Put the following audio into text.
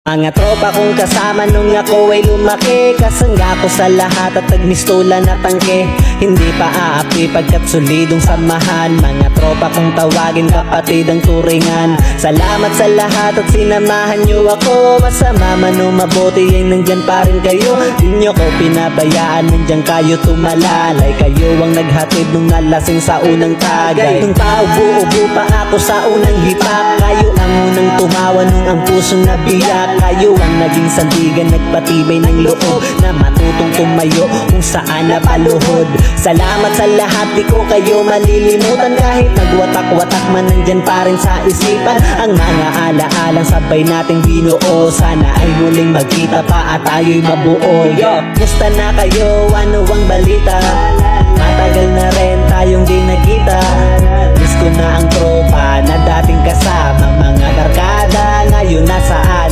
Mga tropa kong kasama nung ako ay lumaki, kasangga ko sa lahat at nagmistula na tangke. Hindi pa aapi pagkat solidong samahan. Mga tropa kong tawagin kapatid ang turingan. Salamat sa lahat at sinamahan nyo ako. Masama man o mabuti ay nandyan pa rin kayo. Di nyo ko pinabayaan, nandyan kayo tumalalay. Kayo ang naghatid nung nalasing sa unang tagay. Nung paubo-ubo pa ako sa unang hipak, kayo ang unang tumawa nung ang pusong nabiyak. Kayo ang naging sandigan, nagpatibay ng loob na matutong tumayo kung saan napaluhod. Salamat sa lahat, di ko kayo malilimutan. Kahit nagwatak-watak man, nandyan pa rin sa isipan ang mga alaalang sabay nating binuo. Sana ay muling magkita pa at tayo'y mabuo. Musta na kayo? Ano ang balita? Matagal na rin tayong di nagkita. Miss ko na ang tropa na dating kasama. Mga barkada ngayon nasaan